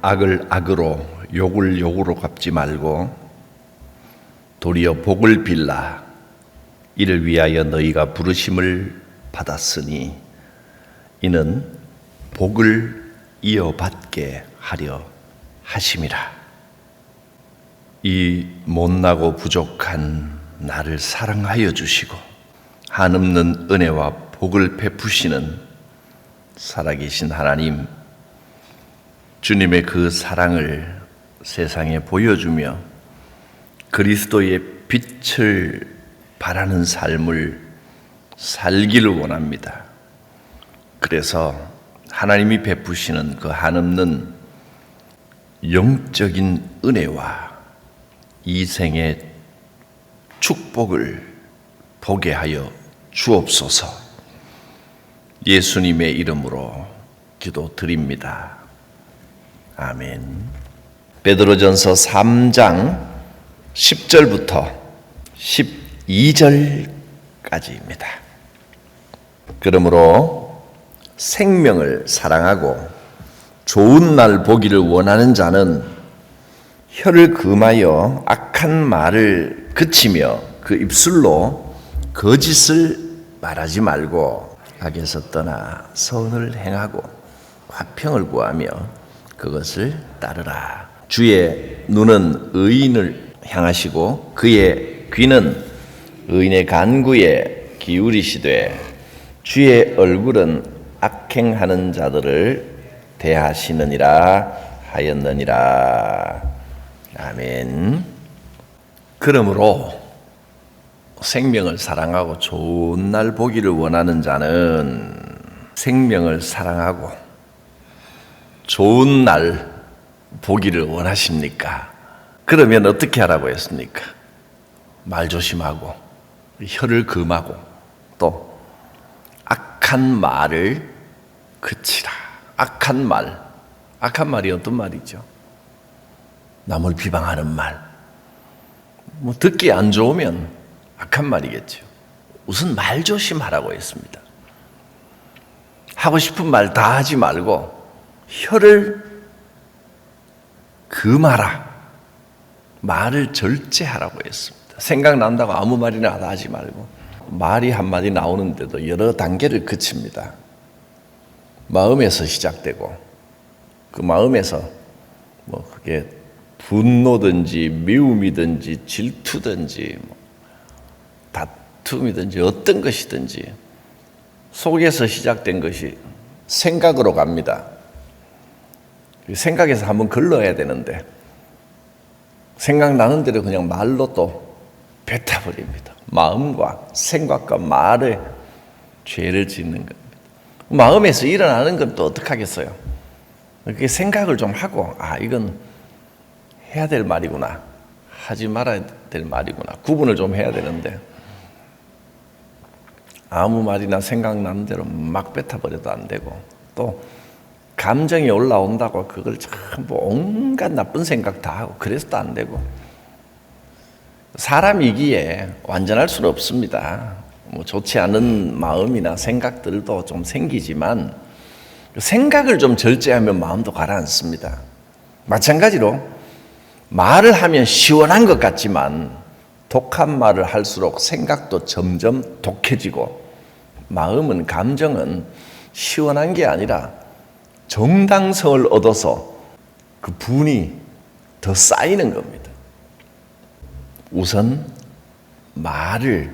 악을 악으로 욕을 욕으로 갚지 말고 도리어 복을 빌라. 이를 위하여 너희가 부르심을 받았으니 이는 복을 이어받게 하려 하심이라. 이 못나고 부족한 나를 사랑하여 주시고 한없는 은혜와 복을 베푸시는 살아계신 하나님, 주님의 그 사랑을 세상에 보여주며 그리스도의 빛을 바라는 삶을 살기를 원합니다. 그래서 하나님이 베푸시는 그 한없는 영적인 은혜와 이생의 축복을 보게 하여 주옵소서. 예수님의 이름으로 기도드립니다. 아멘. 베드로전서 3장 10절부터 12절까지입니다. 그러므로 생명을 사랑하고 좋은 날 보기를 원하는 자는 혀를 금하여 악한 말을 그치며 그 입술로 거짓을 말하지 말고 악에서 떠나 선을 행하고 화평을 구하며 그것을 따르라. 주의 눈은 의인을 향하시고 그의 귀는 의인의 간구에 기울이시되 주의 얼굴은 악행하는 자들을 대하시느니라 하였느니라. 아멘. 그러므로 생명을 사랑하고 좋은 날 보기를 원하는 자는 생명을 사랑하고 좋은 날 보기를 원하십니까? 그러면 어떻게 하라고 했습니까? 말 조심하고 혀를 금하고 또 악한 말을 그치라. 악한 말이 어떤 말이죠? 남을 비방하는 말. 듣기 안 좋으면 악한 말이겠죠. 우선 말 조심하라고 했습니다. 하고 싶은 말 다 하지 말고 혀를 금하라. 말을 절제하라고 했습니다. 생각난다고 아무 말이나 다 하지 말고 말이 한마디 나오는데도 여러 단계를 거칩니다. 마음에서 시작되고 그 마음에서 그게 분노든지 미움이든지 질투든지 다툼이든지 어떤 것이든지 속에서 시작된 것이 생각으로 갑니다. 생각에서 한번 걸러야 되는데 생각나는 대로 그냥 말로 또 뱉어버립니다. 마음과 생각과 말에 죄를 짓는 겁니다. 마음에서 일어나는 건 또 어떡하겠어요? 그게 생각을 좀 하고 이건 해야 될 말이구나, 하지 말아야 될 말이구나 구분을 좀 해야 되는데 아무 말이나 생각나는 대로 막 뱉어버려도 안 되고 또 감정이 올라온다고 그걸 전부 온갖 나쁜 생각 다 하고 그래서도 안 되고 사람이기에 완전할 수는 없습니다. 좋지 않은 마음이나 생각들도 좀 생기지만 생각을 좀 절제하면 마음도 가라앉습니다. 마찬가지로 말을 하면 시원한 것 같지만 독한 말을 할수록 생각도 점점 독해지고 마음은 감정은 시원한 게 아니라 정당성을 얻어서 그 분이 더 쌓이는 겁니다. 우선 말을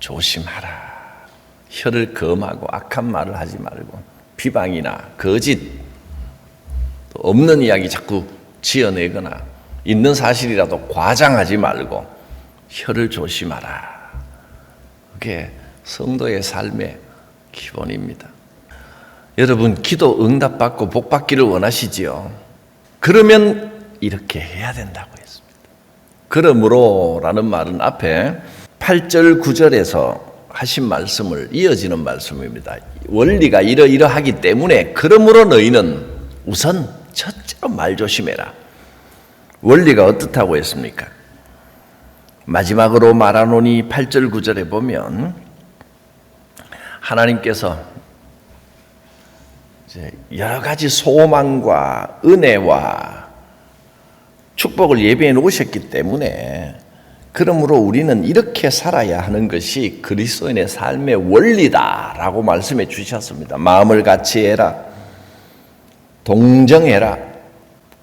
조심하라. 혀를 금하고 악한 말을 하지 말고 비방이나 거짓 또 없는 이야기 자꾸 지어내거나 있는 사실이라도 과장하지 말고 혀를 조심하라. 그게 성도의 삶의 기본입니다. 여러분 기도 응답받고 복받기를 원하시지요? 그러면 이렇게 해야 된다고 했습니다. 그러므로 라는 말은 앞에 8절 9절에서 하신 말씀을 이어지는 말씀입니다. 원리가 이러이러하기 때문에 그러므로 너희는 우선 첫째로 말 조심해라. 원리가 어떻다고 했습니까? 마지막으로 말하노니 8절 9절에 보면 하나님께서 이제 여러 가지 소망과 은혜와 축복을 예비해 놓으셨기 때문에 그러므로 우리는 이렇게 살아야 하는 것이 그리스도인의 삶의 원리다라고 말씀해 주셨습니다. 마음을 같이 해라. 동정해라.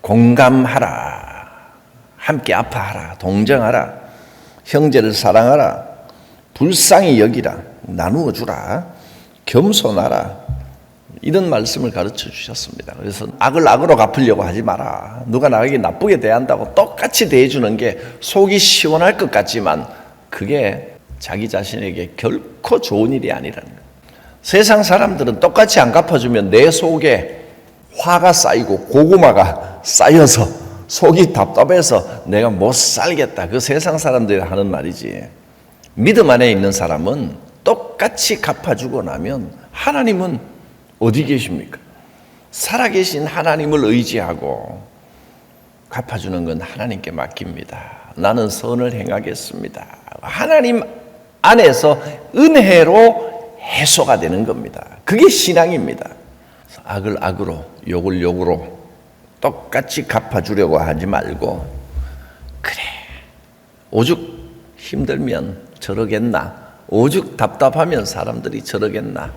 공감하라. 함께 아파하라. 동정하라. 형제를 사랑하라. 불쌍히 여기라. 나누어 주라. 겸손하라. 이런 말씀을 가르쳐 주셨습니다. 그래서 악을 악으로 갚으려고 하지 마라. 누가 나에게 나쁘게 대한다고 똑같이 대해주는 게 속이 시원할 것 같지만 그게 자기 자신에게 결코 좋은 일이 아니라는 거예요. 세상 사람들은 똑같이 안 갚아주면 내 속에 화가 쌓이고 고구마가 쌓여서 속이 답답해서 내가 못 살겠다. 그 세상 사람들이 하는 말이지. 믿음 안에 있는 사람은 똑같이 갚아주고 나면 하나님은 어디 계십니까? 살아계신 하나님을 의지하고 갚아주는 건 하나님께 맡깁니다. 나는 선을 행하겠습니다. 하나님 안에서 은혜로 해소가 되는 겁니다. 그게 신앙입니다. 악을 악으로, 욕을 욕으로 똑같이 갚아주려고 하지 말고, 그래, 오죽 힘들면 저러겠나, 오죽 답답하면 사람들이 저러겠나,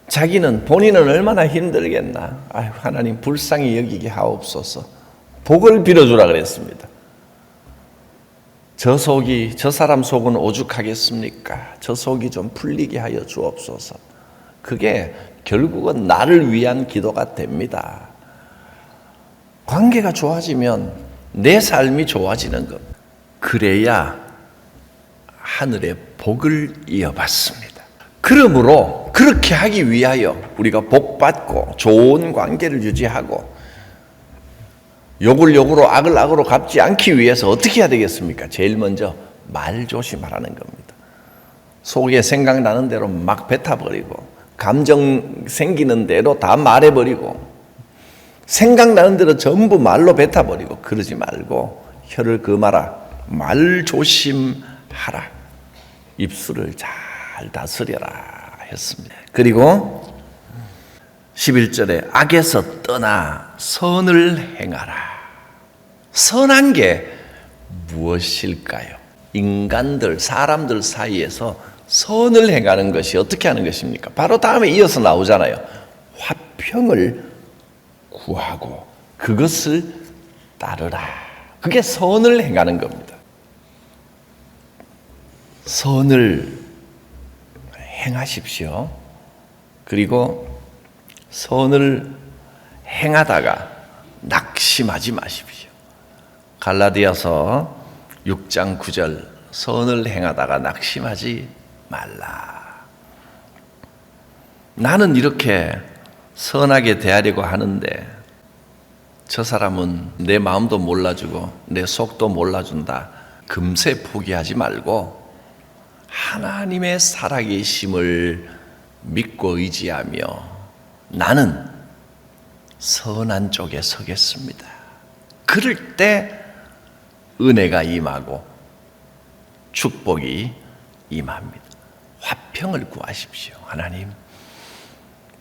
자기는 본인은 얼마나 힘들겠나, 아유, 하나님 불쌍히 여기게 하옵소서, 복을 빌어주라 그랬습니다. 저 사람 속은 오죽하겠습니까? 저 속이 좀 풀리게 하여 주옵소서. 그게 결국은 나를 위한 기도가 됩니다. 관계가 좋아지면 내 삶이 좋아지는 것. 그래야 하늘의 복을 이어받습니다. 그러므로 그렇게 하기 위하여 우리가 복받고 좋은 관계를 유지하고 욕을 욕으로 악을 악으로 갚지 않기 위해서 어떻게 해야 되겠습니까? 제일 먼저 말 조심하라는 겁니다. 속에 생각나는 대로 막 뱉어버리고 감정 생기는 대로 다 말해버리고 생각나는 대로 전부 말로 뱉어버리고 그러지 말고 혀를 금하라. 말 조심하라. 입술을 잘 다스려라 했습니다. 그리고 11절에 악에서 떠나 선을 행하라. 선한 게 무엇일까요? 인간들, 사람들 사이에서 선을 행하는 것이 어떻게 하는 것입니까? 바로 다음에 이어서 나오잖아요. 화평을 구하고 그것을 따르라. 그게 선을 행하는 겁니다. 선을 행하십시오. 그리고 선을 행하다가 낙심하지 마십시오. 갈라디아서 6장 9절 선을 행하다가 낙심하지 말라. 나는 이렇게 선하게 대하려고 하는데 저 사람은 내 마음도 몰라주고 내 속도 몰라준다. 금세 포기하지 말고 하나님의 살아계심을 믿고 의지하며 나는 선한 쪽에 서겠습니다. 그럴 때 은혜가 임하고 축복이 임합니다. 화평을 구하십시오. 하나님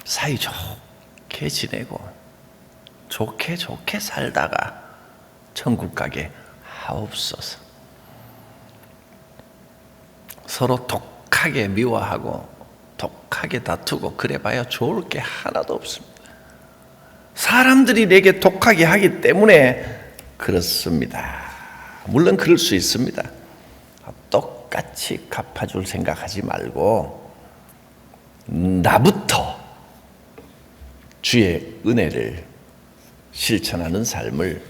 사이 좋게 지내고 좋게 살다가 천국 가게 하옵소서. 서로 독하게 미워하고 독하게 다투고 그래봐야 좋을 게 하나도 없습니다. 사람들이 내게 독하게 하기 때문에 그렇습니다. 물론 그럴 수 있습니다. 똑같이 갚아줄 생각하지 말고 나부터 주의 은혜를 실천하는 삶을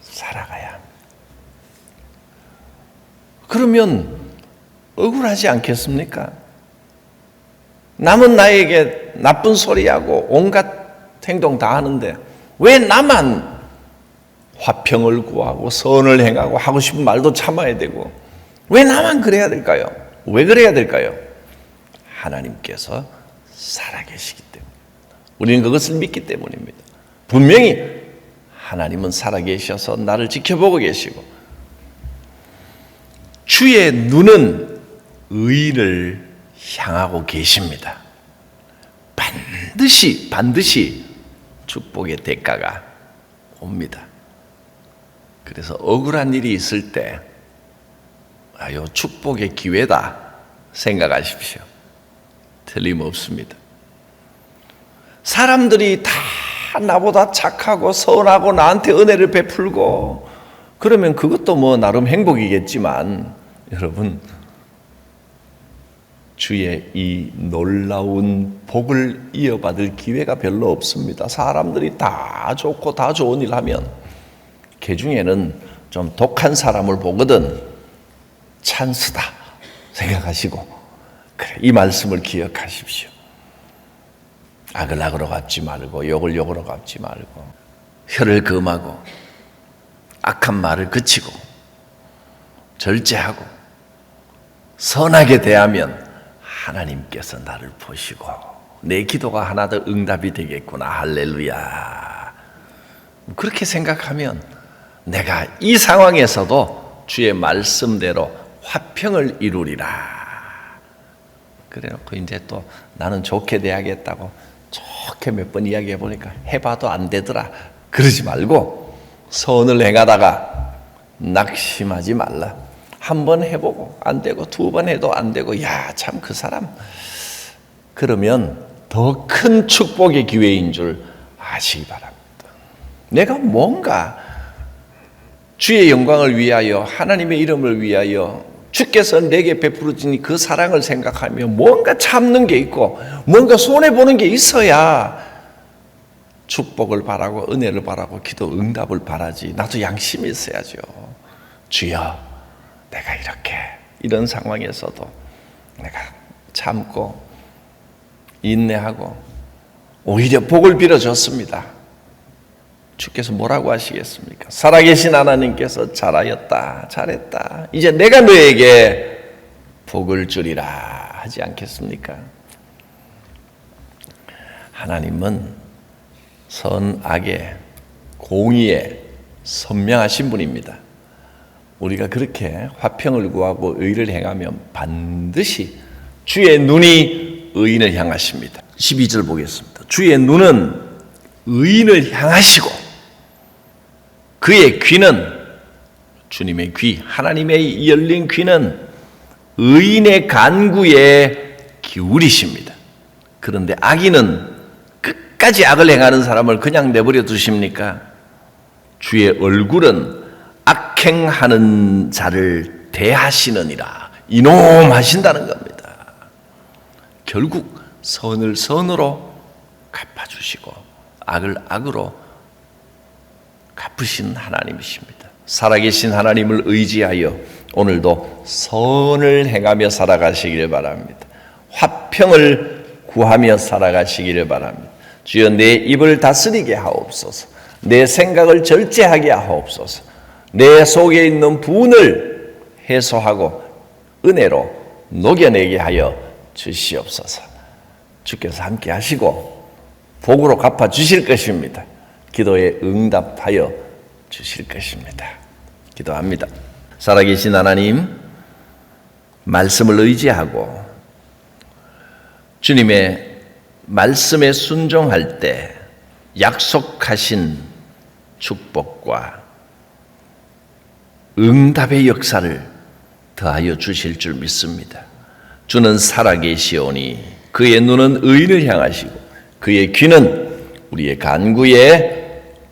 살아가야 합니다. 그러면 억울하지 않겠습니까? 남은 나에게 나쁜 소리하고 온갖 행동 다 하는데 왜 나만 화평을 구하고 선을 행하고 하고 싶은 말도 참아야 되고 왜 나만 그래야 될까요? 왜 그래야 될까요? 하나님께서 살아계시기 때문에 우리는 그것을 믿기 때문입니다. 분명히 하나님은 살아계셔서 나를 지켜보고 계시고 주의 눈은 의인을 향하고 계십니다. 반드시 축복의 대가가 옵니다. 그래서 억울한 일이 있을 때 요 축복의 기회다 생각하십시오. 틀림없습니다. 사람들이 다 나보다 착하고 선하고 나한테 은혜를 베풀고 그러면 그것도 뭐 나름 행복이겠지만 여러분, 주의 이 놀라운 복을 이어받을 기회가 별로 없습니다. 사람들이 다 좋고 다 좋은 일 하면 그 중에는 좀 독한 사람을 보거든 찬스다 생각하시고, 그래, 이 말씀을 기억하십시오. 악을 악으로 갚지 말고 욕을 욕으로 갚지 말고 혀를 금하고 악한 말을 그치고 절제하고 선하게 대하면 하나님께서 나를 보시고 내 기도가 하나 더 응답이 되겠구나. 할렐루야. 그렇게 생각하면 내가 이 상황에서도 주의 말씀대로 화평을 이루리라. 그래놓고 이제 또 나는 좋게 대하겠다고 좋게 몇 번 이야기해 보니까 해봐도 안 되더라. 그러지 말고 선을 행하다가 낙심하지 말라. 한 번 해보고 안 되고 두 번 해도 안 되고 야, 참 그 사람, 그러면 더 큰 축복의 기회인 줄 아시기 바랍니다. 내가 뭔가 주의 영광을 위하여 하나님의 이름을 위하여 주께서 내게 베풀어 주니 그 사랑을 생각하며 뭔가 참는 게 있고 뭔가 손해보는 게 있어야 축복을 바라고 은혜를 바라고 기도 응답을 바라지. 나도 양심이 있어야죠. 주여, 내가 이렇게 이런 상황에서도 내가 참고 인내하고 오히려 복을 빌어줬습니다. 주께서 뭐라고 하시겠습니까? 살아계신 하나님께서 잘하였다, 잘했다, 이제 내가 너에게 복을 주리라 하지 않겠습니까? 하나님은 선악의 공의에 선명하신 분입니다. 우리가 그렇게 화평을 구하고 의를 행하면 반드시 주의 눈이 의인을 향하십니다. 12절 보겠습니다. 주의 눈은 의인을 향하시고 그의 귀는, 주님의 귀, 하나님의 열린 귀는 의인의 간구에 기울이십니다. 그런데 악인은 끝까지 악을 행하는 사람을 그냥 내버려 두십니까? 주의 얼굴은 악행하는 자를 대하시느니라. 이놈 하신다는 겁니다. 결국 선을 선으로 갚아주시고 악을 악으로 갚으신 하나님이십니다. 살아계신 하나님을 의지하여 오늘도 선을 행하며 살아가시기를 바랍니다. 화평을 구하며 살아가시기를 바랍니다. 주여, 내 입을 다스리게 하옵소서. 내 생각을 절제하게 하옵소서. 내 속에 있는 분을 해소하고 은혜로 녹여내게 하여 주시옵소서. 주께서 함께 하시고 복으로 갚아 주실 것입니다. 기도에 응답하여 주실 것입니다. 기도합니다. 살아계신 하나님, 말씀을 의지하고 주님의 말씀에 순종할 때 약속하신 축복과 응답의 역사를 더하여 주실 줄 믿습니다. 주는 살아계시오니 그의 눈은 의인을 향하시고 그의 귀는 우리의 간구에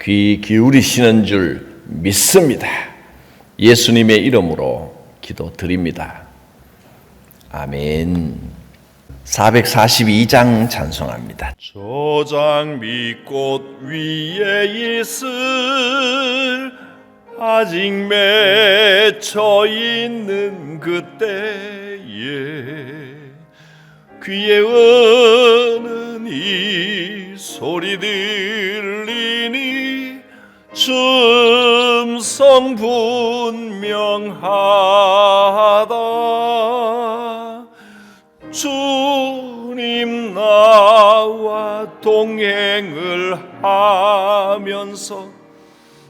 귀 기울이시는 줄 믿습니다. 예수님의 이름으로 기도드립니다. 아멘. 442장 찬송합니다. 조장미꽃 위에 있을 아직 맺혀 있는 그때에 귀에 오는 이 소리 들리니 춤성 분명하다. 주님 나와 동행을 하면서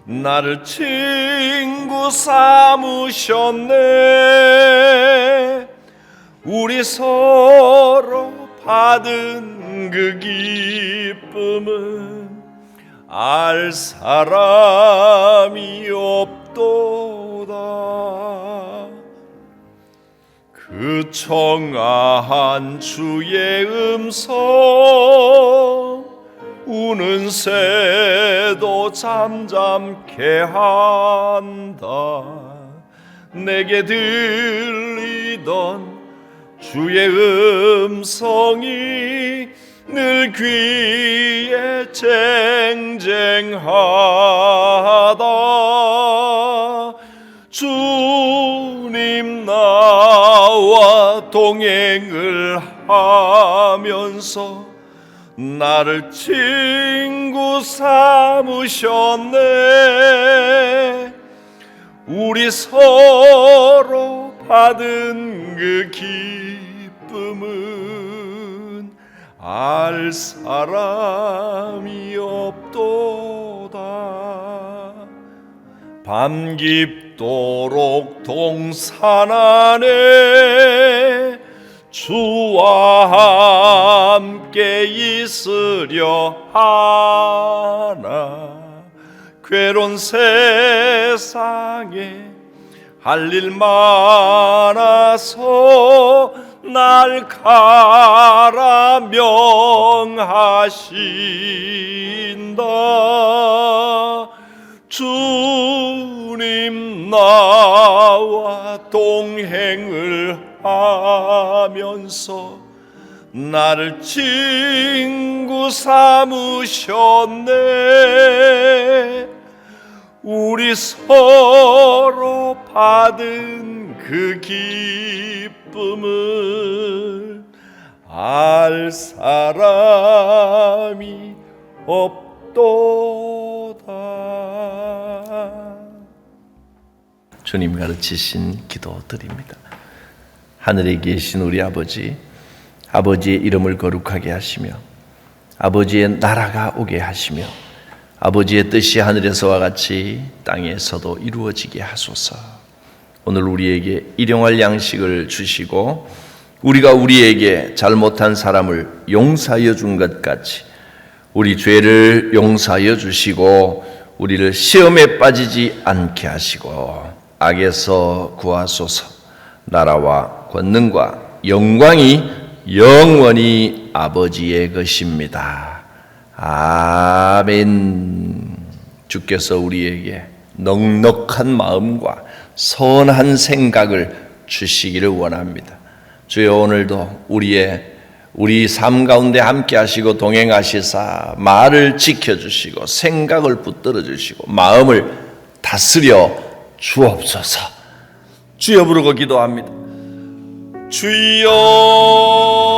나를 친구 삼으셨네. 우리 서로 받은 그 기쁨은 알 사람이 없도다. 그 청아한 주의 음성 우는 새도 잠잠케 한다. 내게 들리던 주의 음성이 늘 귀에 쟁쟁하다. 주님 나와 동행을 하면서 나를 친구 삼으셨네. 우리 서로 받은 그 기쁨은 알 사람이 없도다. 밤 깊도록 동산 안에 주와 함께 있으려 하나. 괴로운 세상에 할 일 많아서 날 가라 명하신다. 주님 나와 동행을 하면서 나를 친구 삼으셨네. 우리 서로 받은 그 기쁨을 알 사람이 없도다. 주님 가르치신 기도 드립니다. 하늘에 계신 우리 아버지, 아버지의 이름을 거룩하게 하시며 아버지의 나라가 오게 하시며 아버지의 뜻이 하늘에서와 같이 땅에서도 이루어지게 하소서. 오늘 우리에게 일용할 양식을 주시고 우리가 우리에게 잘못한 사람을 용서하여 준 것 같이 우리 죄를 용서하여 주시고 우리를 시험에 빠지지 않게 하시고 악에서 구하소서. 나라와 권능과 영광이 영원히 아버지의 것입니다. 아멘. 주께서 우리에게 넉넉한 마음과 선한 생각을 주시기를 원합니다. 주여, 오늘도 우리 삶 가운데 함께 하시고 동행하시사 말을 지켜주시고 생각을 붙들어 주시고 마음을 다스려 주옵소서. 주여 부르고 기도합니다. 주여